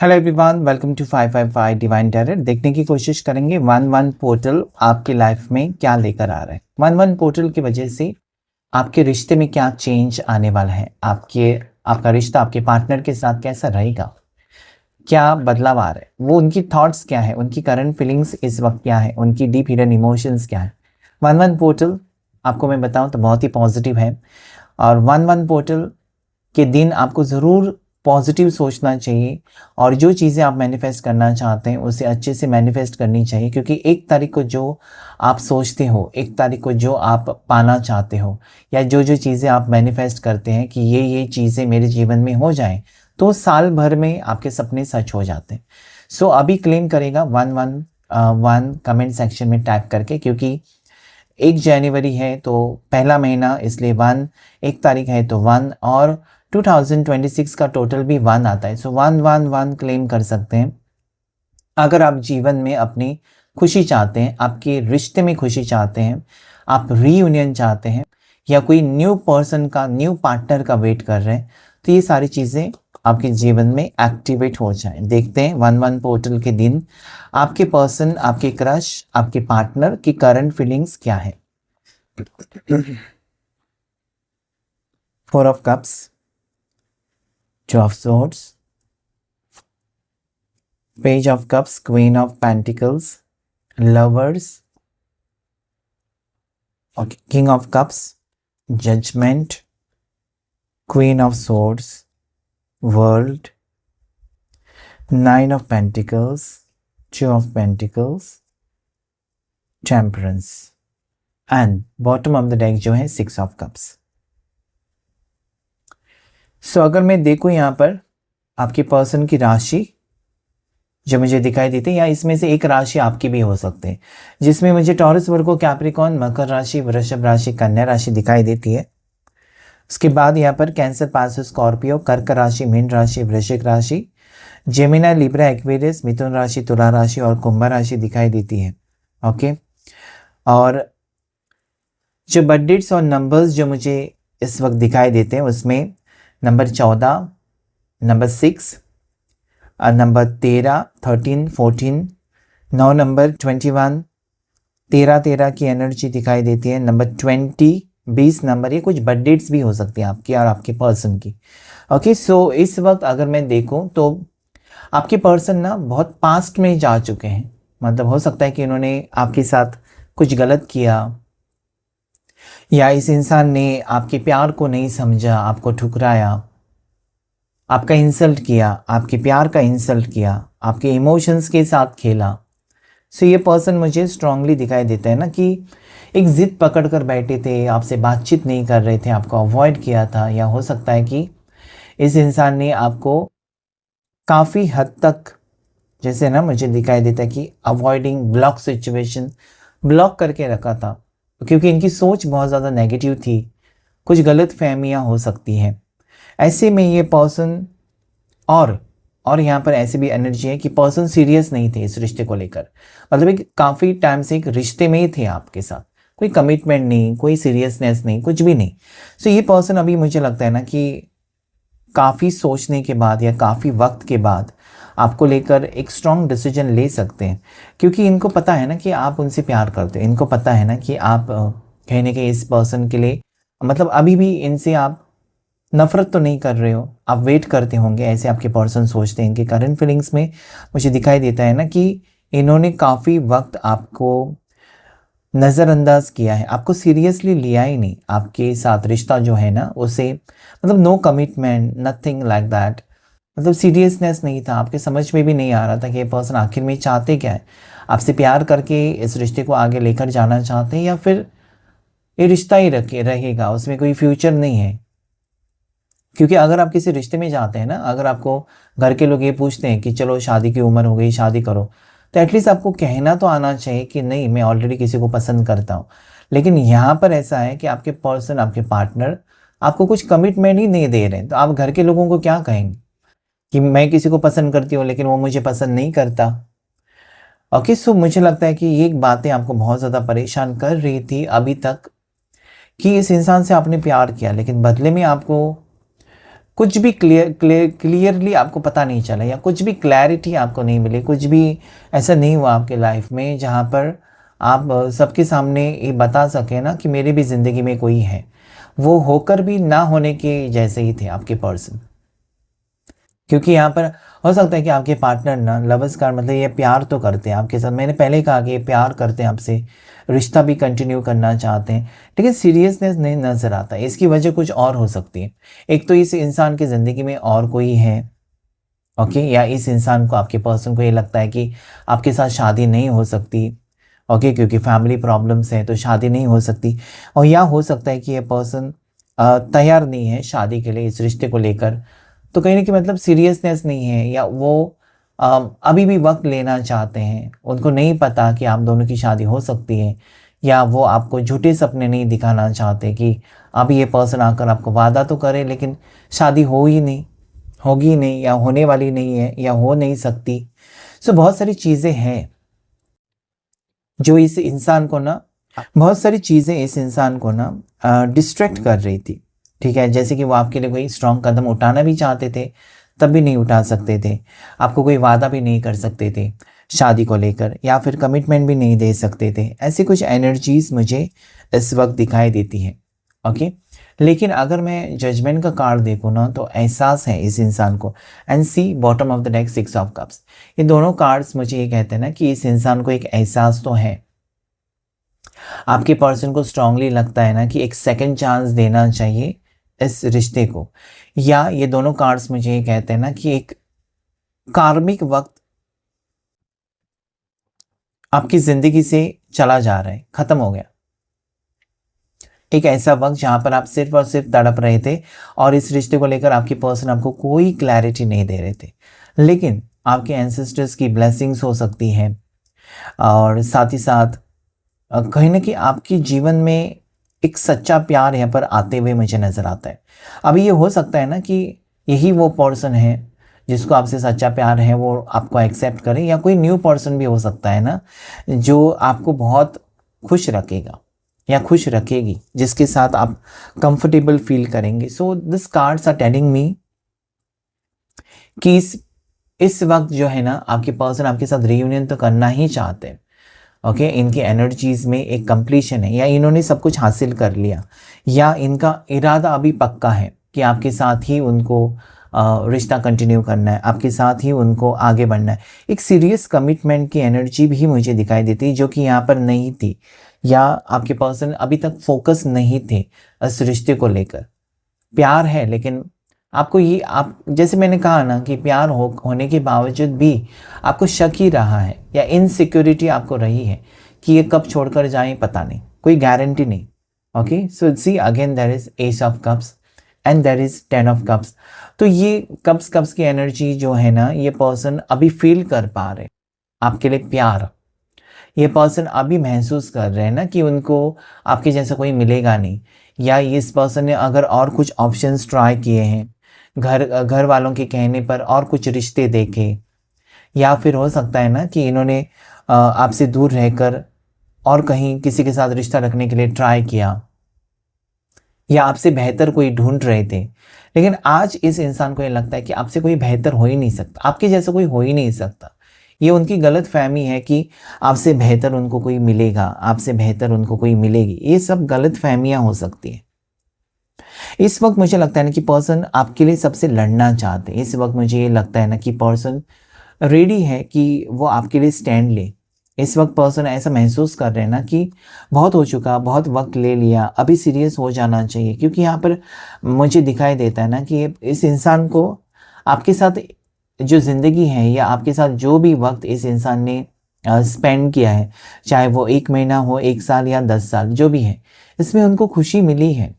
Hello everyone, welcome to 555 divine tarot. देखने की कोशिश करेंगे 11 पोर्टल आपकी लाइफ में क्या लेकर आ रहा है। 11 पोर्टल की वजह से आपके रिश्ते में क्या चेंज आने वाला है, आपका रिश्ता आपके पार्टनर के साथ कैसा रहेगा, क्या बदलाव आ रहा है, वो उनकी थॉट्स क्या है, उनकी करंट फीलिंग्स इस वक्त क्या है, उनकी डीप हिडन इमोशंस क्या है। 11 पोर्टल आपको मैं बताऊं तो बहुत ही पॉजिटिव है। और 11 पोर्टल के दिन आपको ज़रूर पॉजिटिव सोचना चाहिए और जो चीज़ें आप मैनिफेस्ट करना चाहते हैं उसे अच्छे से मैनिफेस्ट करनी चाहिए, क्योंकि 1 तारीख को जो आप सोचते हो, 1 तारीख को जो आप पाना चाहते हो, या जो जो चीज़ें आप मैनिफेस्ट करते हैं कि ये चीज़ें मेरे जीवन में हो जाएं, तो साल भर में आपके सपने सच हो जाते हैं। सो अभी क्लेम करेगा 111 कमेंट सेक्शन में टाइप करके, क्योंकि 1 जनवरी है तो पहला महीना, इसलिए 1 तारीख है तो 1, और 2026 का टोटल भी 1 आता है। सो 111 क्लेम कर सकते हैं। अगर आप जीवन में अपनी खुशी चाहते हैं, आपके रिश्ते में खुशी चाहते हैं, आप रीयूनियन चाहते हैं, या कोई न्यू पर्सन का, न्यू पार्टनर का वेट कर रहे हैं, तो ये सारी चीज़ें आपके जीवन में एक्टिवेट हो जाएं। देखते हैं 11 पोर्टल के दिन आपके पर्सन, आपके क्रश, आपके पार्टनर की करंट फीलिंग्स क्या है। 4 of cups, 2 of swords, Page of Cups, Queen of Pentacles, Lovers, okay, King of Cups, Judgment, Queen of Swords, World, 9 of Pentacles, 2 of Pentacles, Temperance, and bottom of the deck जो है 6 of Cups। सो अगर मैं देखूं यहाँ पर आपके person की राशि जो मुझे दिखाई देती है, या इसमें से एक राशि आपकी भी हो सकते हैं, जिसमें मुझे टॉरस, वर्गो, कैप्रिकॉर्न, मकर राशि, वृषभ राशि, कन्या राशि दिखाई देती है। उसके बाद यहाँ पर कैंसर, पास, स्कॉर्पियो, कर्क राशि, मीन राशि, वृश्चिक राशि, जेमिना, लिब्रा, एक्वेरियस, मिथुन राशि, तुला राशि और कुंभ राशि दिखाई देती है। ओके, और जो बर्थ डेट्स और नंबर्स जो मुझे इस वक्त दिखाई देते हैं, उसमें नंबर 14, नंबर 6, नंबर 13, 13, 14, 9 नंबर 21, 13 की एनर्जी दिखाई देती है। नंबर 20, 20 नंबर, ये कुछ बर्थ डेट्स भी हो सकती हैं आपकी और आपके पर्सन की। ओके, सो इस वक्त अगर मैं देखूं तो आपके पर्सन ना बहुत पास्ट में जा चुके हैं। मतलब हो सकता है कि इन्होंने आपके साथ कुछ गलत किया, या इस इंसान ने आपके प्यार को नहीं समझा, आपको ठुकराया, आपका इंसल्ट किया, आपके प्यार का इंसल्ट किया, आपके इमोशंस के साथ खेला। सो ये पर्सन मुझे स्ट्रांगली दिखाई देता है ना कि एक जिद पकड़ कर बैठे थे, आपसे बातचीत नहीं कर रहे थे, आपको अवॉइड किया था, या हो सकता है कि इस इंसान ने आपको काफ़ी हद तक, जैसे ना मुझे दिखाई देता है कि अवॉइडिंग, ब्लॉक सिचुएशन, ब्लॉक करके रखा था, क्योंकि इनकी सोच बहुत ज़्यादा नेगेटिव थी, कुछ गलत फहमियाँ हो सकती हैं। ऐसे में ये पर्सन, और यहाँ पर ऐसी भी एनर्जी है कि पर्सन सीरियस नहीं थे इस रिश्ते को लेकर। मतलब एक काफ़ी टाइम से एक रिश्ते में ही थे आपके साथ, कोई कमिटमेंट नहीं, कोई सीरियसनेस नहीं, कुछ भी नहीं। सो ये पर्सन अभी मुझे लगता है ना कि काफ़ी सोचने के बाद या काफ़ी वक्त के बाद आपको लेकर एक स्ट्रॉन्ग डिसीजन ले सकते हैं, क्योंकि इनको पता है ना कि आप उनसे प्यार करते हो, इनको पता है ना कि आप कहीं ना कहीं इस पर्सन के लिए, मतलब अभी भी इनसे आप नफरत तो नहीं कर रहे हो, आप वेट करते होंगे, ऐसे आपके पर्सन सोचते हैं। कि करंट फीलिंग्स में मुझे दिखाई देता है ना कि इन्होंने काफ़ी वक्त आपको नज़रअंदाज किया है, आपको सीरियसली लिया ही नहीं। आपके साथ रिश्ता जो है ना उसे, मतलब no commitment, nothing like that, मतलब सीरियसनेस नहीं था, आपके समझ में भी नहीं आ रहा था कि ये पर्सन आखिर में चाहते क्या है। आपसे प्यार करके इस रिश्ते को आगे लेकर जाना चाहते हैं, या फिर ये रिश्ता ही रहेगा, उसमें कोई फ्यूचर नहीं है। क्योंकि अगर आप किसी रिश्ते में जाते हैं ना, अगर आपको घर के लोग ये पूछते हैं कि चलो शादी की उम्र हो गई, शादी करो, तो एटलीस्ट आपको कहना तो आना चाहिए कि नहीं, मैं ऑलरेडी किसी को पसंद करता हूँ। लेकिन यहाँ पर ऐसा है कि आपके पर्सन, आपके पार्टनर आपको कुछ कमिटमेंट ही नहीं दे रहे हैं, तो आप घर के लोगों को क्या कहेंगे कि मैं किसी को पसंद करती हूँ लेकिन वो मुझे पसंद नहीं करता। ओके, सो मुझे लगता है कि ये बातें आपको बहुत ज़्यादा परेशान कर रही थी अभी तक, कि इस इंसान से आपने प्यार किया लेकिन बदले में आपको कुछ भी क्लियरली आपको पता नहीं चला, या कुछ भी क्लैरिटी आपको नहीं मिली, कुछ भी ऐसा नहीं हुआ आपके लाइफ में जहाँ पर आप सबके सामने ये बता सके ना कि मेरी भी ज़िंदगी में कोई है। वो होकर भी ना होने के जैसे ही थे आपके पर्सन। क्योंकि यहाँ पर हो सकता है कि आपके पार्टनर ना लवर्स का मतलब ये प्यार तो करते हैं आपके साथ, मैंने पहले ही कहा कि ये प्यार करते हैं आपसे, रिश्ता भी कंटिन्यू करना चाहते हैं, लेकिन सीरियसनेस नहीं नज़र आता। इसकी वजह कुछ और हो सकती है। एक तो इस इंसान की ज़िंदगी में और कोई है, ओके, या इस इंसान को, आपके पर्सन को ये लगता है कि आपके साथ शादी नहीं हो सकती, ओके, क्योंकि फैमिली प्रॉब्लम्स हैं तो शादी नहीं हो सकती। और या हो सकता है कि ये पर्सन तैयार नहीं है शादी के लिए, इस रिश्ते को लेकर। तो कहीं ना कहीं मतलब सीरियसनेस नहीं है, या वो अभी भी वक्त लेना चाहते हैं, उनको नहीं पता कि आप दोनों की शादी हो सकती है, या वो आपको झूठे सपने नहीं दिखाना चाहते कि अभी ये पर्सन आकर आपको वादा तो करे लेकिन शादी हो ही नहीं, होगी नहीं, या होने वाली नहीं है, या हो नहीं सकती। सो बहुत सारी चीज़ें हैं जो इस इंसान को ना, बहुत सारी चीज़ें इस इंसान को ना डिस्ट्रैक्ट कर रही थी, ठीक है। जैसे कि वो आपके लिए कोई स्ट्रॉन्ग कदम उठाना भी चाहते थे, तब भी नहीं उठा सकते थे। आपको कोई वादा भी नहीं कर सकते थे शादी को लेकर, या फिर कमिटमेंट भी नहीं दे सकते थे। ऐसी कुछ एनर्जीज मुझे इस वक्त दिखाई देती हैं, ओके। लेकिन अगर मैं जजमेंट का कार्ड देखूँ ना, तो एहसास है इस इंसान को। And see bottom of the deck 6 of cups, ये दोनों कार्ड्स मुझे ये कहते हैं ना कि इस इंसान को एक एहसास तो है। आपके पर्सन को स्ट्रांगली लगता है ना कि एक सेकंड चांस देना चाहिए इस रिश्ते को। या ये दोनों कार्ड्स मुझे ये कहते हैं ना कि एक कार्मिक वक्त आपकी ज़िंदगी से चला जा रहा है, ख़त्म हो गया। एक ऐसा वक्त जहाँ पर आप सिर्फ और सिर्फ तड़प रहे थे, और इस रिश्ते को लेकर आपके पर्सन आपको कोई क्लैरिटी नहीं दे रहे थे। लेकिन आपके एंसेस्टर्स की ब्लेसिंग्स हो सकती हैं, और साथ ही साथ कहीं ना कहीं आपके जीवन में एक सच्चा प्यार यहाँ पर आते हुए मुझे नज़र आता है। अभी ये हो सकता है ना कि यही वो पर्सन है जिसको आपसे सच्चा प्यार है, वो आपको एक्सेप्ट करे, या कोई न्यू पर्सन भी हो सकता है ना जो आपको बहुत खुश रखेगा या खुश रखेगी, जिसके साथ आप कंफर्टेबल फील करेंगे। So this cards are telling me कि इस वक्त जो है ना आपके पर्सन आपके साथ रियूनियन तो करना ही चाहते हैं, ओके। इनकी एनर्जीज में एक कंप्लीशन है, या इन्होंने सब कुछ हासिल कर लिया, या इनका इरादा अभी पक्का है कि आपके साथ ही उनको रिश्ता कंटिन्यू करना है, आपके साथ ही उनको आगे बढ़ना है। एक सीरियस कमिटमेंट की एनर्जी भी मुझे दिखाई देती, जो कि यहाँ पर नहीं थी, या आपके पर्सन अभी तक फोकस नहीं थे इस रिश्ते को लेकर। प्यार है, लेकिन आपको ये, आप जैसे मैंने कहा ना कि प्यार होने के बावजूद भी आपको शक ही रहा है, या इनसिक्योरिटी आपको रही है कि ये कब छोड़कर जाएं, पता नहीं, कोई गारंटी नहीं, okay. So see again there is ace of cups and there is 10 of cups. तो ये कप्स की एनर्जी जो है ना, ये पर्सन अभी फील कर पा रहे आपके लिए प्यार। ये पर्सन अभी महसूस कर रहे हैं ना कि उनको आपके जैसा कोई मिलेगा नहीं, या इस पर्सन ने अगर और कुछ ऑप्शंस ट्राई किए हैं, घर वालों के कहने पर और कुछ रिश्ते देखे, या फिर हो सकता है ना कि इन्होंने आपसे दूर रहकर और कहीं किसी के साथ रिश्ता रखने के लिए ट्राई किया, या आपसे बेहतर कोई ढूंढ रहे थे। लेकिन आज इस इंसान को ये लगता है कि आपसे कोई बेहतर हो ही नहीं सकता, आपके जैसा कोई हो ही नहीं सकता। ये उनकी गलत फहमी है कि आपसे बेहतर उनको कोई मिलेगा, आपसे बेहतर उनको कोई मिलेगी। ये सब गलत फहमियाँ हो सकती हैं। इस वक्त मुझे लगता है ना कि पर्सन आपके लिए सबसे लड़ना चाहते हैं। इस वक्त मुझे ये लगता है ना कि पर्सन रेडी है कि वो आपके लिए स्टैंड ले। इस वक्त पर्सन ऐसा महसूस कर रहे हैं ना कि बहुत हो चुका, बहुत वक्त ले लिया, अभी सीरियस हो जाना चाहिए। क्योंकि यहाँ पर मुझे दिखाई देता है ना कि इस इंसान को आपके साथ जो ज़िंदगी है, या आपके साथ जो भी वक्त इस इंसान ने स्पेंड किया है, चाहे वो 1 महीना हो, 1 साल या 10 साल, जो भी है, इसमें उनको खुशी मिली है।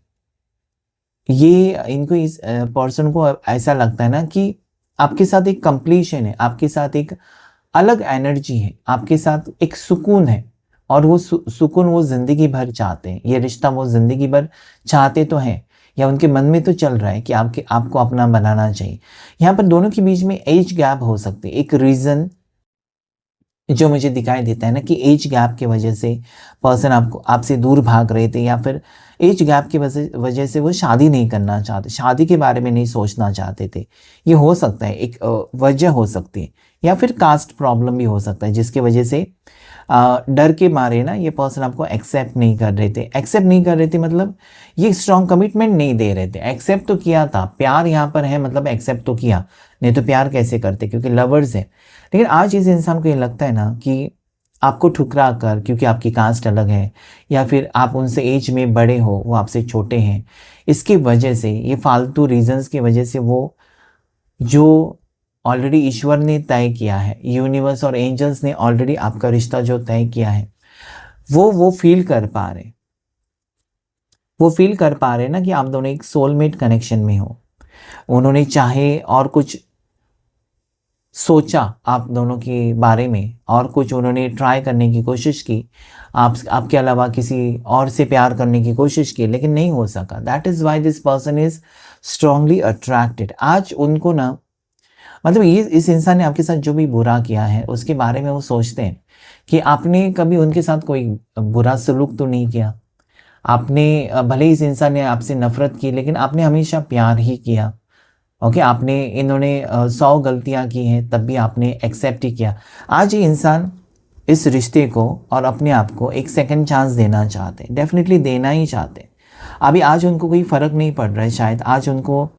ये इनको, इस पर्सन को ऐसा लगता है ना कि आपके साथ एक कंप्लीशन है, आपके साथ एक अलग एनर्जी है, आपके साथ एक सुकून है, और वो सुकून वो ज़िंदगी भर चाहते हैं। ये रिश्ता वो ज़िंदगी भर चाहते तो हैं, या उनके मन में तो चल रहा है कि आपको अपना बनाना चाहिए। यहाँ पर दोनों के बीच में एज गैप हो सकती है। एक रीज़न जो मुझे दिखाई देता है ना कि एज गैप की वजह से पर्सन आपसे दूर भाग रहे थे, या फिर एज गैप की वजह से वो शादी नहीं करना चाहते, शादी के बारे में नहीं सोचना चाहते थे। ये हो सकता है, एक वजह हो सकती है, या फिर कास्ट प्रॉब्लम भी हो सकता है जिसकी वजह से डर के मारे ना ये पर्सन आपको एक्सेप्ट नहीं कर रहे थे। एक्सेप्ट नहीं कर रहे थे मतलब ये स्ट्रॉन्ग कमिटमेंट नहीं दे रहे थे। एक्सेप्ट तो किया था, प्यार यहाँ पर है मतलब एक्सेप्ट तो किया, नहीं तो प्यार कैसे करते, क्योंकि लवर्स है। लेकिन आज इस इंसान को ये लगता है ना कि आपको ठुकरा कर, क्योंकि आपकी कास्ट अलग है या फिर आप उनसे एज में बड़े हो, वो आपसे छोटे हैं, इसकी वजह से, ये फालतू रीजंस की वजह से वो जो ऑलरेडी ईश्वर ने तय किया है, यूनिवर्स और एंजल्स ने ऑलरेडी आपका रिश्ता जो तय किया है, वो फील कर पा रहे, वो फील कर पा रहे ना कि आप दोनों एक सोलमेट कनेक्शन में हो। उन्होंने चाहे और कुछ सोचा आप दोनों के बारे में, और कुछ उन्होंने ट्राई करने की कोशिश की, आपके अलावा किसी और से प्यार करने की कोशिश की, लेकिन नहीं हो सका। That is why this person is strongly attracted. आज उनको ना मतलब ये इस इंसान ने आपके साथ जो भी बुरा किया है उसके बारे में वो सोचते हैं कि आपने कभी उनके साथ कोई बुरा सलूक तो नहीं किया। आपने भले ही इस इंसान ने आपसे नफरत की, लेकिन आपने हमेशा प्यार ही किया। ओके, आपने इन्होंने 100 गलतियां की हैं तब भी आपने एक्सेप्ट ही किया। आज ये इंसान इस रिश्ते को और अपने आप को एक सेकंड चांस देना चाहते हैं, डेफिनेटली देना ही चाहते हैं। अभी आज उनको कोई फ़र्क नहीं पड़ रहा है, शायद आज उनको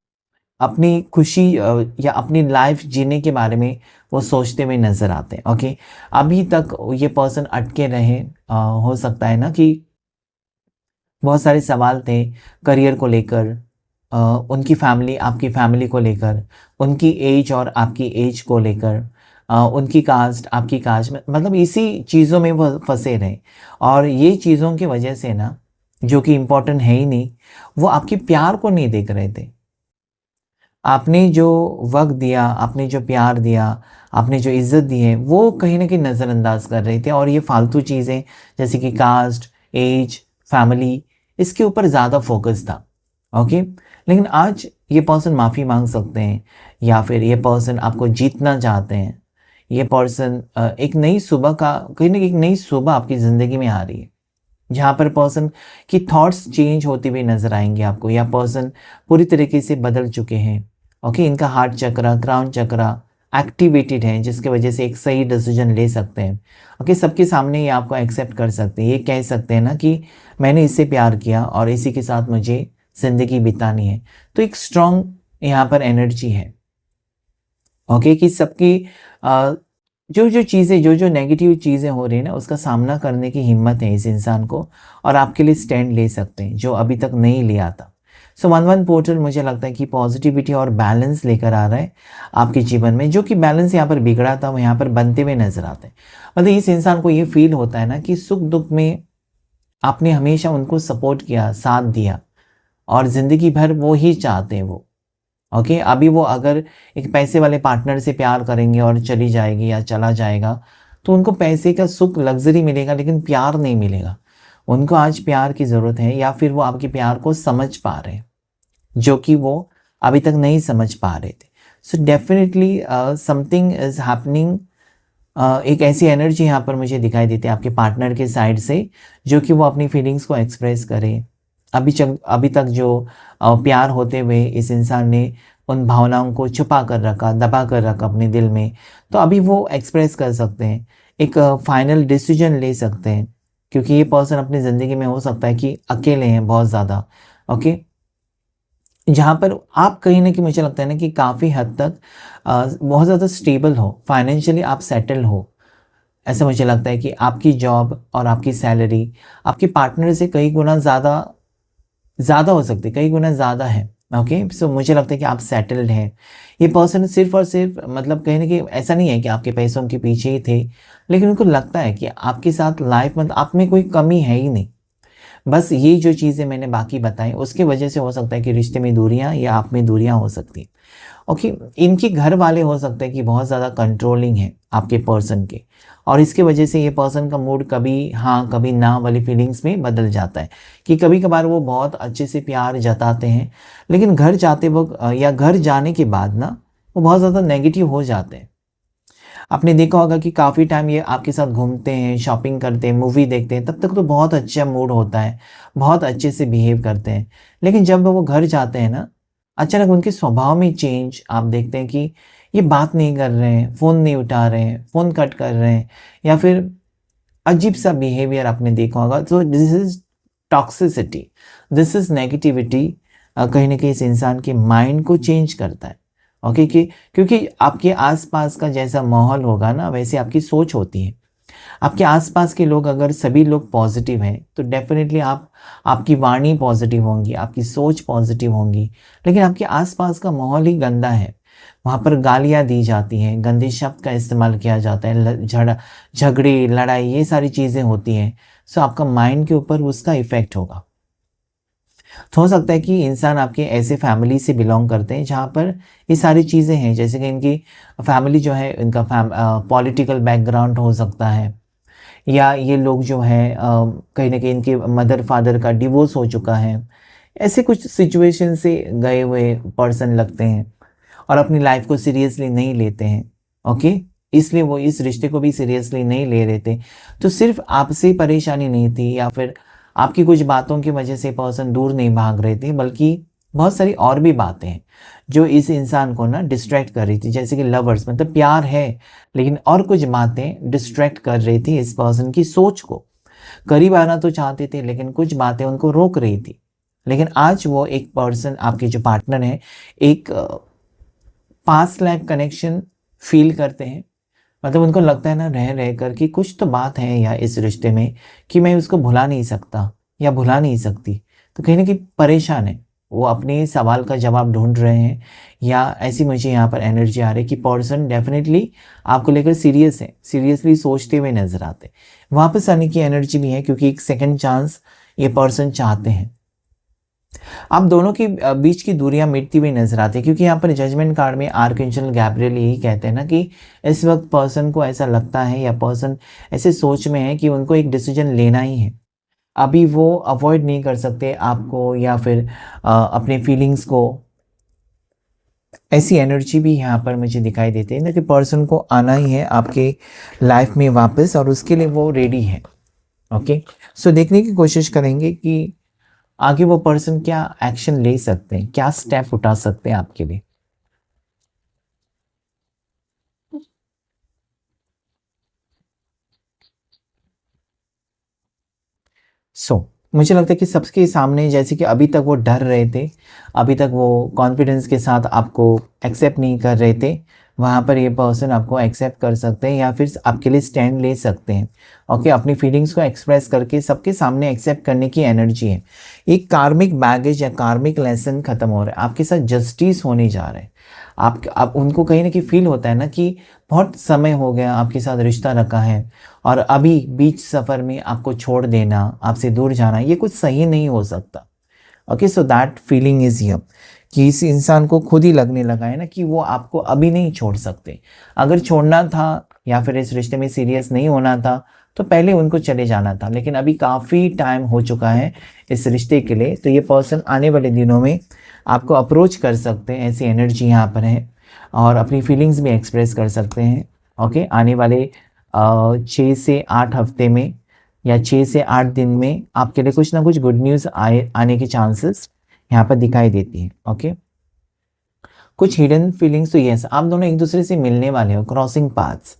अपनी खुशी या अपनी लाइफ जीने के बारे में वो सोचते हुए नज़र आते हैं। ओके, अभी तक ये पर्सन अटके रहे, हो सकता है ना कि बहुत सारे सवाल थे करियर को लेकर, उनकी फैमिली आपकी फैमिली को लेकर, उनकी एज और आपकी एज को लेकर, उनकी कास्ट आपकी कास्ट में, मतलब इसी चीज़ों में वो फंसे रहे। और ये चीज़ों की वजह से ना, जो कि इम्पोर्टेंट है ही नहीं, वो आपके प्यार को नहीं देख रहे थे। आपने जो वक़्त दिया, आपने जो प्यार दिया, आपने जो इज़्ज़त दी है, वो कहीं न कहीं नज़रअंदाज कर रहे थे, और ये फ़ालतू चीज़ें जैसे कि कास्ट, एज, फैमिली, इसके ऊपर ज़्यादा फ़ोकस था। ओके? लेकिन आज ये पर्सन माफ़ी माँग सकते हैं, या फिर ये पर्सन आपको जीतना चाहते हैं। ये पर्सन एक नई सुबह का, कहीं न कहीं एक नई सुबह आपकी ज़िंदगी में आ रही है, जहाँ पर पर्सन की थॉट्स चेंज होते हुए नज़र आएँगे आपको, या पर्सन पूरी तरीके से बदल चुके हैं। ओके, इनका हार्ट चक्रा, क्राउन चक्रा एक्टिवेटेड है, जिसकी वजह से एक सही डिसीजन ले सकते हैं। ओके, सबके सामने ये आपको एक्सेप्ट कर सकते हैं, ये कह सकते हैं ना कि मैंने इससे प्यार किया और इसी के साथ मुझे ज़िंदगी बितानी है। तो एक स्ट्रॉन्ग यहाँ पर एनर्जी है। ओके, कि सबकी जो चीज़ें, जो नेगेटिव चीज़ें हो रही हैं ना, उसका सामना करने की हिम्मत है इस इंसान को, और आपके लिए स्टैंड ले सकते हैं, जो अभी तक नहीं लिया था। सो 11 पोर्टल मुझे लगता है कि पॉजिटिविटी और बैलेंस लेकर आ रहा है आपके जीवन में। जो कि बैलेंस यहाँ पर बिगड़ा था वो यहाँ पर बनते हुए नजर आते हैं। मतलब इस इंसान को ये फील होता है ना कि सुख दुख में आपने हमेशा उनको सपोर्ट किया, साथ दिया, और ज़िंदगी भर वो ही चाहते हैं वो। ओके, अभी वो अगर एक पैसे वाले पार्टनर से प्यार करेंगे और चली जाएगी या चला जाएगा, तो उनको पैसे का सुख, लग्जरी मिलेगा, लेकिन प्यार नहीं मिलेगा। उनको आज प्यार की ज़रूरत है, या फिर वो आपके प्यार को समझ पा रहे हैं, जो कि वो अभी तक नहीं समझ पा रहे थे। So definitely something is happening. एक ऐसी एनर्जी यहाँ पर मुझे दिखाई देती है आपके पार्टनर के साइड से, जो कि वो अपनी फीलिंग्स को एक्सप्रेस करे। अभी तक जो प्यार होते हुए इस इंसान ने उन भावनाओं को छुपा कर रखा, दबा कर रखा अपने दिल में, तो अभी वो एक्सप्रेस कर सकते हैं, एक फाइनल डिसीजन ले सकते हैं। क्योंकि ये पर्सन अपनी ज़िंदगी में हो सकता है कि अकेले हैं बहुत ज़्यादा। ओके, जहाँ पर आप कहीं न कहीं, मुझे लगता है ना कि काफ़ी हद तक बहुत ज़्यादा स्टेबल हो, फाइनेंशियली आप सेटल हो। ऐसा मुझे लगता है कि आपकी जॉब और आपकी सैलरी आपके पार्टनर से कई गुना ज़्यादा हो सकती है, कई गुना ज़्यादा है। ओके, सो मुझे लगता है कि आप सेटल्ड हैं। ये पर्सन सिर्फ़ और सिर्फ, मतलब कहीं न कहीं ऐसा नहीं है कि आपके पैसों के पीछे ही थे, लेकिन उनको लगता है कि आपके साथ लाइफ, मतलब आप में कोई कमी है ही नहीं। बस ये जो चीज़ें मैंने बाकी बताई, उसकी वजह से हो सकता है कि रिश्ते में दूरियाँ या आप में दूरियाँ हो सकती हैं। ओके, इनके घर वाले हो सकते हैं कि बहुत ज़्यादा कंट्रोलिंग है आपके पर्सन के, और इसकी वजह से ये पर्सन का मूड कभी हाँ कभी ना वाली फीलिंग्स में बदल जाता है। कि कभी कभार वो बहुत अच्छे से प्यार जताते हैं, लेकिन घर जाते वक्त या घर जाने के बाद ना वो बहुत ज़्यादा नेगेटिव हो जाते हैं। आपने देखा होगा कि काफ़ी टाइम ये आपके साथ घूमते हैं, शॉपिंग करते हैं, मूवी देखते हैं, तब तक तो बहुत अच्छा मूड होता है, बहुत अच्छे से बिहेव करते हैं। लेकिन जब वो घर जाते हैं ना, अचानक उनके स्वभाव में चेंज आप देखते हैं कि ये बात नहीं कर रहे हैं, फ़ोन नहीं उठा रहे हैं, फ़ोन कट कर रहे हैं, या फिर अजीब-सा बिहेवियर आपने देखा होगा। तो this is toxicity, this is negativity. कहीं न कहीं इस इंसान के माइंड को चेंज करता है। ओके, कि क्योंकि आपके आस-पास का जैसा माहौल होगा ना, वैसे आपकी सोच होती है। आपके आस-पास के लोग, अगर सभी लोग पॉज़िटिव हैं, तो डेफ़िनेटली आपकी वाणी पॉज़िटिव होंगी, आपकी सोच पॉज़िटिव होंगी। लेकिन आपके आस-पास का माहौल ही गंदा है, वहाँ पर गालियाँ दी जाती हैं, गंदे शब्द का इस्तेमाल किया जाता है, झगड़े, लड़ाई, ये सारी चीज़ें होती हैं। सो आपका माइंड के ऊपर उसका इफ़ेक्ट होगा। तो हो सकता है कि इंसान आपके ऐसे फैमिली से बिलॉन्ग करते हैं जहाँ पर ये सारी चीज़ें हैं, जैसे कि इनकी फैमिली जो है, इनका पॉलिटिकल बैकग्राउंड हो सकता है, या ये लोग जो हैं कहीं न कहीं इनके मदर फादर का डिवोर्स हो चुका है। ऐसे कुछ सिचुएशन से गए हुए पर्सन लगते हैं और अपनी लाइफ़ को सीरियसली नहीं लेते हैं, ओके? इसलिए वो इस रिश्ते को भी सीरियसली नहीं ले रहे थे। तो सिर्फ़ आपसे परेशानी नहीं थी, या फिर आपकी कुछ बातों की वजह से पर्सन दूर नहीं भाग रहे थे, बल्कि बहुत सारी और भी बातें हैं, जो इस इंसान को ना डिस्ट्रैक्ट कर रही थी। जैसे कि लवर्स, मतलब प्यार है, लेकिन और कुछ बातें डिस्ट्रैक्ट कर रही थी इस पर्सन की सोच को। करीब आना तो चाहते थे, लेकिन कुछ बातें उनको रोक रही थी। लेकिन आज वो एक पर्सन, आपके जो पार्टनर हैं, एक पास्ट लाइफ कनेक्शन फ़ील करते हैं। मतलब उनको लगता है ना, रह कर कि कुछ तो बात है या इस रिश्ते में, कि मैं उसको भुला नहीं सकता या भुला नहीं सकती। तो कहीं न कहीं परेशान है। वो अपने सवाल का जवाब ढूँढ रहे हैं, या ऐसी मुझे यहाँ पर एनर्जी आ रही है कि पर्सन डेफ़िनिटली आपको लेकर सीरियस है, सीरियसली सोचते हुए नज़र आते हैं। वापस आने की एनर्जी भी है, क्योंकि एक सेकंड चांस ये पर्सन चाहते हैं। आप दोनों की बीच की दूरियाँ मिटती हुई नज़र आती है, क्योंकि यहाँ पर जजमेंट कार्ड में आर्कएंजल गैब्रियल यही कहते हैं ना, कि इस वक़्त पर्सन को ऐसा लगता है, या पर्सन ऐसे सोच में है कि उनको एक डिसीज़न लेना ही है। अभी वो अवॉइड नहीं कर सकते आपको, या फिर अपने फीलिंग्स को। ऐसी एनर्जी भी यहाँ पर मुझे दिखाई देती है ना, कि पर्सन को आना ही है आपके लाइफ में वापस, और उसके लिए वो रेडी है। ओके, सो देखने की कोशिश करेंगे कि आगे वो पर्सन क्या एक्शन ले सकते हैं, क्या स्टेप उठा सकते हैं आपके लिए। मुझे लगता है कि सबके सामने, जैसे कि अभी तक वो डर रहे थे, अभी तक वो कॉन्फिडेंस के साथ आपको एक्सेप्ट नहीं कर रहे थे, वहाँ पर ये पर्सन आपको एक्सेप्ट कर सकते हैं, या फिर आपके लिए स्टैंड ले सकते हैं। ओके, अपनी फीलिंग्स को एक्सप्रेस करके सबके सामने एक्सेप्ट करने की एनर्जी है। एक कार्मिक बैगेज या कार्मिक लेसन खत्म हो रहा है, आपके साथ जस्टिस होने जा रहा है। आप उनको कहीं ना कहीं फील होता है ना, कि बहुत समय हो गया आपके साथ रिश्ता रखा है, और अभी बीच सफ़र में आपको छोड़ देना, आपसे दूर जाना, ये कुछ सही नहीं हो सकता। Okay, so that feeling is here, कि इस इंसान को खुद ही लगने लगा है ना, कि वो आपको अभी नहीं छोड़ सकते। अगर छोड़ना था, या फिर इस रिश्ते में सीरियस नहीं होना था, तो पहले उनको चले जाना था। लेकिन अभी काफ़ी टाइम हो चुका है इस रिश्ते के लिए, तो ये पर्सन आने वाले दिनों में आपको अप्रोच कर सकते हैं, ऐसी एनर्जी यहाँ पर है, और अपनी फीलिंग्स भी एक्सप्रेस कर सकते हैं। ओके, आने वाले 6 से 8 हफ्ते में, या 6 से 8 दिन में आपके लिए कुछ ना कुछ गुड न्यूज़ आने के चांसेस यहाँ पर दिखाई देती है। ओके, कुछ हिडन फीलिंग्स तो यस, आप दोनों एक दूसरे से मिलने वाले हो, क्रॉसिंग पाथ्स।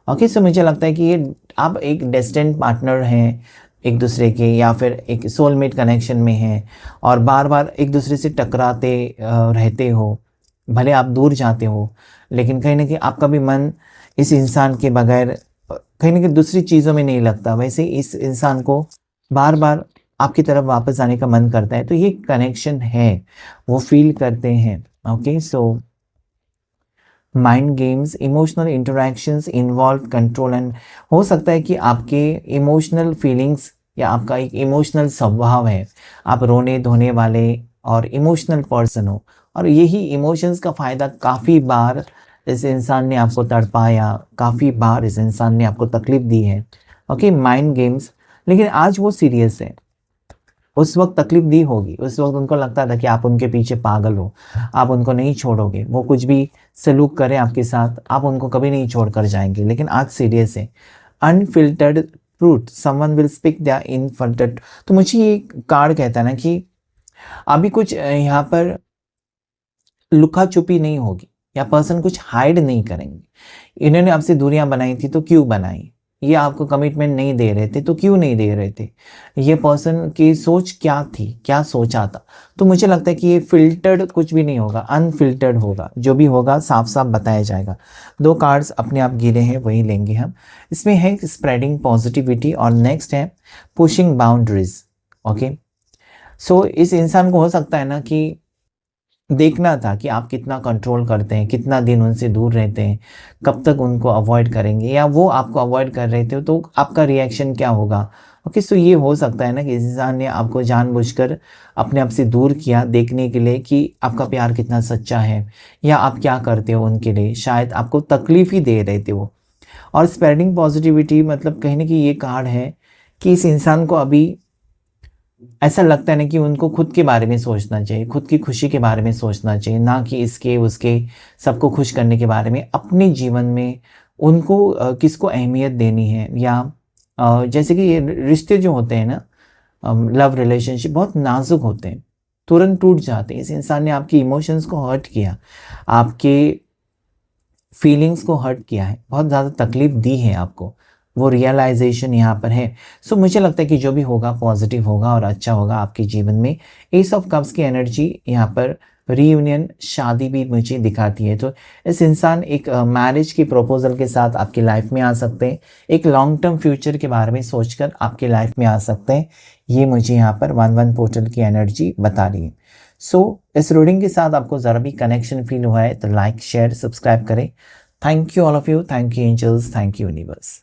ओके, सो मुझे लगता है कि ये आप एक डेस्टिन्ड पार्टनर हैं एक दूसरे के, या फिर एक सोलमेट कनेक्शन में हैं, और बार बार एक दूसरे से टकराते रहते हो। भले आप दूर जाते हो, लेकिन कहीं ना कहीं आपका भी मन इस इंसान के बगैर कहीं ना कहीं दूसरी चीज़ों में नहीं लगता। वैसे इस इंसान को बार बार आपकी तरफ वापस आने का मन करता है। तो ये कनेक्शन है, वो फील करते हैं। Okay, so mind games, emotional interactions involve control, and हो सकता है कि आपके इमोशनल फीलिंग्स, या आपका एक इमोशनल स्वभाव है, आप रोने धोने वाले और इमोशनल पर्सन हो, और यही इमोशंस का फ़ायदा काफ़ी बार इस इंसान ने आपको तड़पाया, काफ़ी बार इस इंसान ने आपको तकलीफ़ दी है। ओके, माइंड गेम्स, लेकिन आज वो सीरियस है। उस वक्त तकलीफ दी होगी, उस वक्त उनको लगता था कि आप उनके पीछे पागल हो, आप उनको नहीं छोड़ोगे, वो कुछ भी सलूक करें आपके साथ, आप उनको कभी नहीं छोड़ कर जाएंगे। लेकिन आज सीरियस है। Unfiltered truth, someone will speak the unfiltered. तो मुझे ये कार्ड कहता है ना कि अभी कुछ यहाँ पर लुका छुपी नहीं होगी, या पर्सन कुछ हाइड नहीं करेंगे। इन्होंने आपसे दूरियां बनाई थी तो क्यों बनाई, ये आपको कमिटमेंट नहीं दे रहे थे तो क्यों नहीं दे रहे थे, ये पर्सन की सोच क्या थी, क्या सोचा था। तो मुझे लगता है कि ये फिल्टर्ड कुछ भी नहीं होगा, अनफिल्टर्ड होगा। जो भी होगा साफ साफ बताया जाएगा। 2 कार्ड्स अपने आप गिरे हैं, वही लेंगे हम। इसमें है स्प्रेडिंग पॉजिटिविटी और नेक्स्ट है पुशिंग बाउंड्रीज। ओके, सो इस इंसान को हो सकता है ना कि देखना था कि आप कितना कंट्रोल करते हैं, कितना दिन उनसे दूर रहते हैं, कब तक उनको अवॉइड करेंगे, या वो आपको अवॉइड कर रहे थे तो आपका रिएक्शन क्या होगा। ओके, सो ये हो सकता है ना कि इस इंसान ने आपको जानबूझकर अपने आप से दूर किया, देखने के लिए कि आपका प्यार कितना सच्चा है या आप क्या करते हो उनके लिए। शायद आपको तकलीफ ही दे रहे थे वो। और स्प्रेडिंग पॉजिटिविटी मतलब कहने की ये कार्ड है कि इस इंसान को अभी ऐसा लगता है ना कि उनको खुद के बारे में सोचना चाहिए, खुद की खुशी के बारे में सोचना चाहिए, ना कि इसके उसके सबको खुश करने के बारे में। अपने जीवन में उनको किसको अहमियत देनी है, या जैसे कि ये रिश्ते जो होते हैं ना, लव रिलेशनशिप बहुत नाजुक होते हैं, तुरंत टूट जाते हैं। इस इंसान ने आपके इमोशंस को हर्ट किया, आपके फीलिंग्स को हर्ट किया है, बहुत ज़्यादा तकलीफ दी है आपको, वो रियलाइजेशन यहाँ पर है। सो मुझे लगता है कि जो भी होगा पॉजिटिव होगा और अच्छा होगा आपके जीवन में। एस ऑफ कप्स की एनर्जी यहाँ पर रीयूनियन, शादी भी मुझे दिखाती है। तो इस इंसान एक मैरिज की प्रपोजल के साथ आपकी लाइफ में आ सकते हैं, एक लॉन्ग टर्म फ्यूचर के बारे में सोचकर आपकी लाइफ में आ सकते हैं। ये मुझे यहाँ पर 1-1 पोर्टल की एनर्जी बता रही है। सो इस रीडिंग के साथ आपको ज़रा भी कनेक्शन फील हुआ है तो लाइक शेयर सब्सक्राइब करें। Thank you all of you, thank you angels, thank you universe.